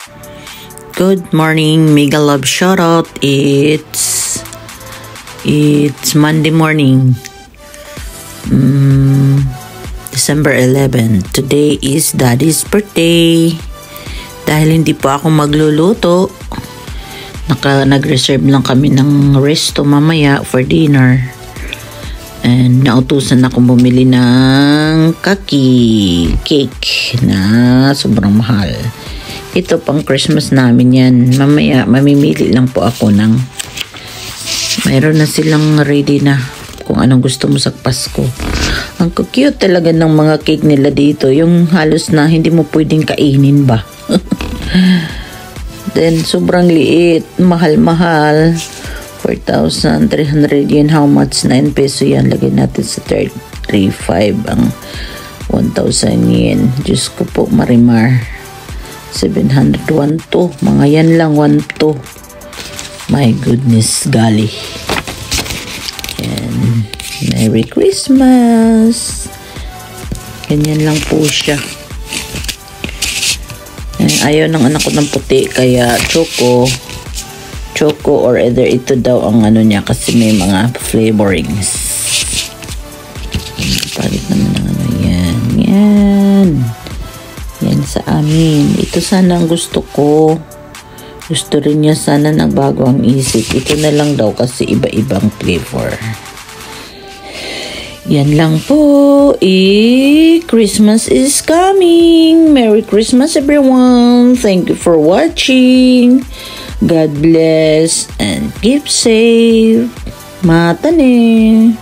Good morning, Mega Love Shoutout. It's Monday morning, December 11. Today is Daddy's birthday. Dahil hindi pa ako magluluto, nag-reserve lang kami ng resto mamaya for dinner. And nautusan akong bumili ng cake na sobrang mahal. Ito pang Christmas namin yan. Mamaya mamimili lang po ako ng mayroon na silang ready na kung anong gusto mo sa Pasko. Ang cute talaga ng mga cake nila dito. Yung halos na hindi mo pwedeng kainin ba. Then sobrang liit. Mahal-mahal. 4,300 yen. How much? 9 peso yan. Lagay natin sa 3,500 ang 1,000 yen. Diyos ko po, Marimar. 700, 1 to. Mga yan lang, 1 to. My goodness, gali. And Merry Christmas. Ganyan lang po siya. And ayaw ng anak ko ng puti, kaya choco or either ito daw ang ano niya kasi may mga flavorings. Palit naman ng ano yan. Yan sa amin. Ito sana ang gusto ko. Gusto rin niya sana nagbago ang isip. Ito na lang daw kasi iba-ibang flavor. Yan lang po. Christmas is coming. Merry Christmas everyone. Thank you for watching. God bless and keep safe. Mata ne.